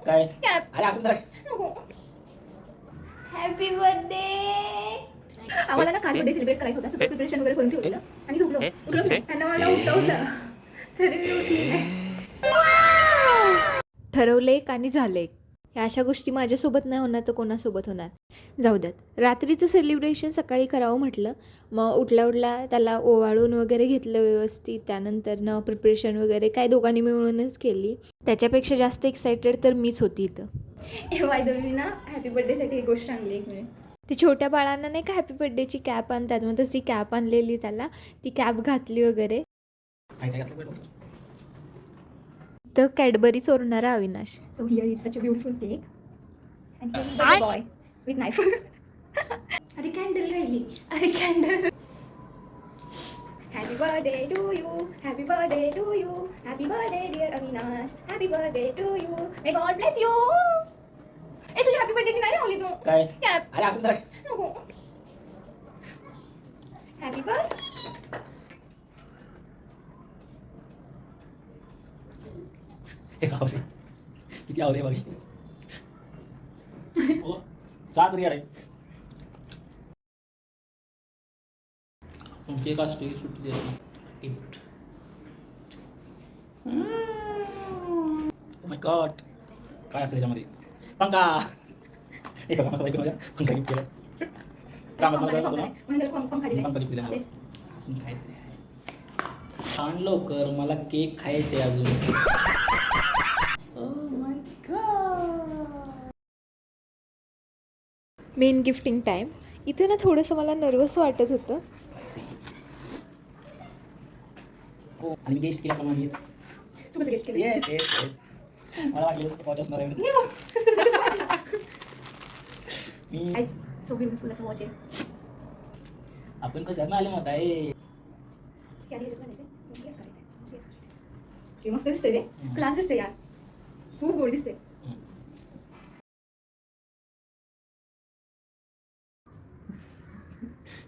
काय कॅप. अरे असं तर नको. Happy birthday. आम्हाला ना काल बर्थडे सेलिब्रेट करायचं होतं, सगळं प्रिपरेशन वगैरे करून ठेवलेलं आणि झोपलो. उठलोच नाही. त्यांना मला उठवलं तरी मी उठली नाही. ठरवलं एक आणि झालं एक. ह्या अशा गोष्टी माझ्यासोबत नाही होणार तर कोणासोबत होणार. जाऊ द्यात. रात्रीचं सेलिब्रेशन सकाळी करावं म्हटलं. मग उठल्या उठल्या त्याला ओवाळून वगैरे घेतलं व्यवस्थित. त्यानंतर न प्रिपरेशन वगैरे काय दोघांनी मिळूनच केली. त्याच्यापेक्षा जास्त एक्सायटेड तर मीच होती इथं. बाय द वे मी ना हॅपी बर्थडेसाठी एक गोष्ट आणली एक मिनिट. ती छोट्या बाळांना नाही का हॅपी बर्थडेची कॅप आणतात, मग तशी कॅप आणलेली त्याला. ती कॅप घातली वगैरे. काय काय घातलं बरं? तर कॅडबरी चोरणारा Avinash. So here is such a beautiful cake and here is the boy with knife. अरे कॅन्डल राहिली. अरे candle. Happy birthday to you. Happy birthday to you. Happy birthday dear Avinash. Happy birthday to you. May God bless you. ए तुझी happy बर्थडेची नाही लावली तू. काय cap. अरे असं तर नको. Happy birthday. किती आवडे बघ. हो जा तरी अरे केक असते सुट्टी द्यायची गिफ्ट. माय गॉड काय असेल त्याच्यामध्ये? पंखा. हे बघा मला माझ्या पंखा गिफ्ट केला. कामात मला जातो ना पंखा गिफ्ट दिला मला. असं काहीतरी आहे. आण लवकर मला केक खायचे अजून. Main gifting time. इथे ना थोडंसं मला नर्वस वाटत होतं. हो आणि मी गेस्ट केल्याप्रमाणेच. तू कसं गेस केलं? Yes yes yes. मला वाटलं वॉच असणार आहे. मी सो ब्युटिफुल असं वॉच आहे. आपण कसं आले मत आहे. मस्त दिसते रे. क्लास दिसते यार. खूप गोड दिसते.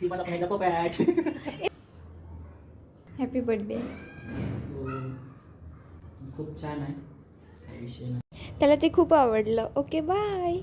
ती मला पहिला खूप आहे. Happy birthday. खूप छान आहे काही विषय नाही. त्याला ते खूप आवडलं. Okay bye.